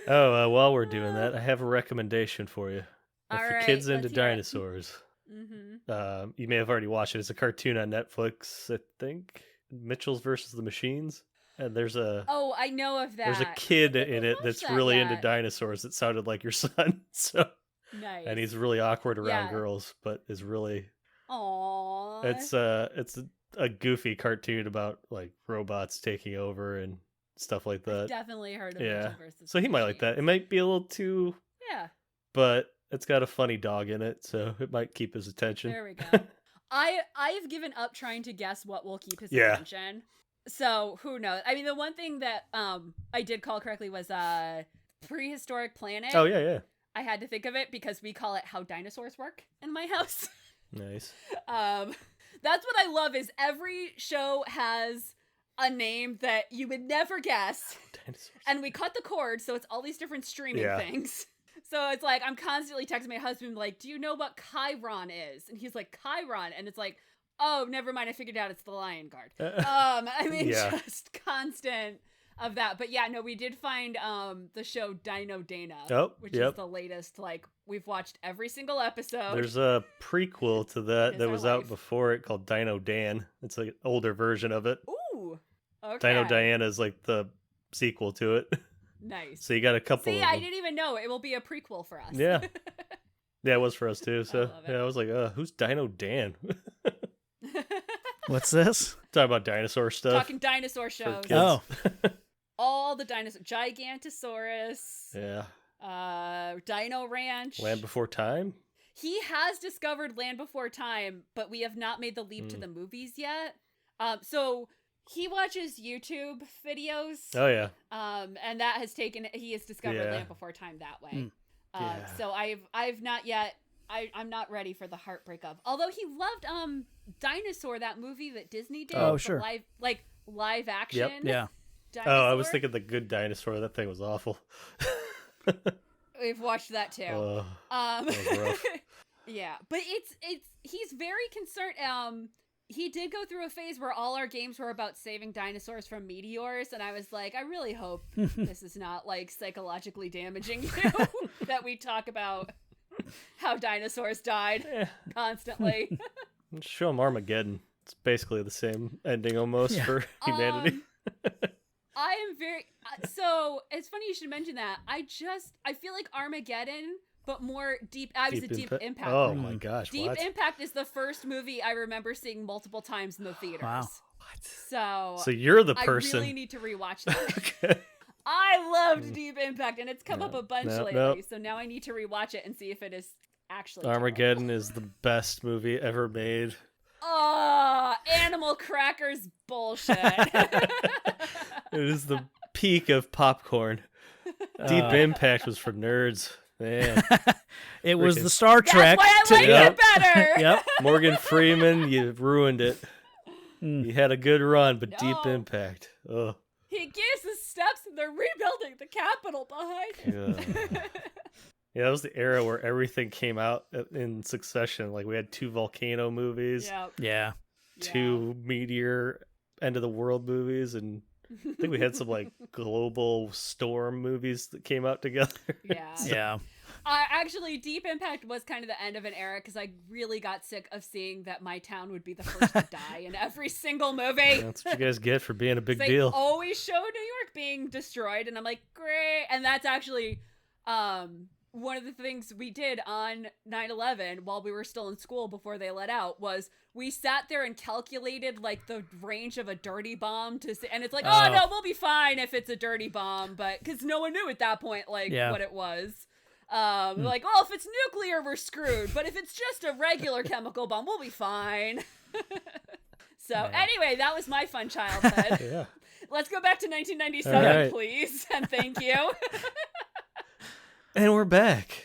While we're doing that, I have a recommendation for you. If your kid's into dinosaurs, you may have already watched it. It's a cartoon on Netflix, I think. Mitchell's versus the Machines. And there's a I know of that. There's a kid in it that's really into dinosaurs that sounded like your son. So nice. And he's really awkward around girls, but is really Aww. It's a goofy cartoon about like robots taking over and stuff like that. I've definitely heard of Mitchell versus So he might like that. It might be a little too but it's got a funny dog in it, so it might keep his attention. There we go. I've given up trying to guess what will keep his attention. So who knows? I mean, the one thing that I did call correctly was Prehistoric Planet. Oh yeah. I had to think of it because we call it How Dinosaurs Work in my house. Nice. That's what I love is every show has a name that you would never guess. Dinosaurs. And we cut the cord, so it's all these different streaming things. So it's like, I'm constantly texting my husband, like, do you know what Chiron is? And he's like, Chiron. And it's like, oh, never mind. I figured out it's the Lion Guard. Just constant of that. But yeah, no, we did find the show Dino Dana, which is the latest. Like, we've watched every single episode. There's a prequel to that was out before it called Dino Dan. It's like an older version of it. Ooh, okay. Dino Diana is like the sequel to it. Nice. So you got a couple. See, I didn't even know it will be a prequel for us. Yeah, yeah, it was for us too. So I was like, who's Dino Dan? What's this? Talking about dinosaur stuff. Talking dinosaur shows. Oh, all the dinosaurs, Gigantosaurus. Yeah. Dino Ranch. Land Before Time. He has discovered Land Before Time, but we have not made the leap to the movies yet. So he watches YouTube videos. Oh yeah. And that has he has discovered Land Before Time that way. So I've not yet. I'm not ready for the heartbreak of. Although he loved Dinosaur, that movie that Disney did. Oh sure. Live action. Yep. Yeah. Dinosaur. Oh, I was thinking The Good Dinosaur. That thing was awful. We've watched that too. That was rough. Yeah, but he's very concerned. He did go through a phase where all our games were about saving dinosaurs from meteors, and I was like, I really hope this is not like psychologically damaging you that we talk about how dinosaurs died constantly. Show him Armageddon. It's basically the same ending almost for humanity. I am very so it's funny you should mention that. I feel like Armageddon, but more deep. I was a Deep Impact. Oh my gosh! Deep Impact is the first movie I remember seeing multiple times in the theaters. Wow. So you're the person. I really need to rewatch that. Okay. I loved Deep Impact, and it's come up a bunch lately. So now I need to rewatch it and see if it is actually. Armageddon is the best movie ever made. Oh, animal crackers bullshit. It is the peak of popcorn. Deep Impact was for nerds. Man. It was the Star Trek. That's why I like it better. Yep. Morgan Freeman, you ruined it. You had a good run, but Deep Impact. Oh. He gives the steps and they're rebuilding the Capitol behind him. Yeah, that was the era where everything came out in succession. Like we had 2 volcano movies. Yeah. 2 meteor end of the world movies, and I think we had some like global storm movies that came out together. Yeah. Actually, Deep Impact was kind of the end of an era because I really got sick of seeing that my town would be the first to die in every single movie. That's what you guys get for being a big they deal. Always show New York being destroyed, and I'm like, great. And that's actually one of the things we did on 9/11 while we were still in school before they let out was we sat there and calculated like the range of a dirty bomb and it's like, oh no, we'll be fine if it's a dirty bomb, but because no one knew at that point like what it was. Like, well, if it's nuclear, we're screwed, but if it's just a regular chemical bomb, we'll be fine. So anyway, that was my fun childhood. Let's go back to 1997, please, and thank you. And we're back.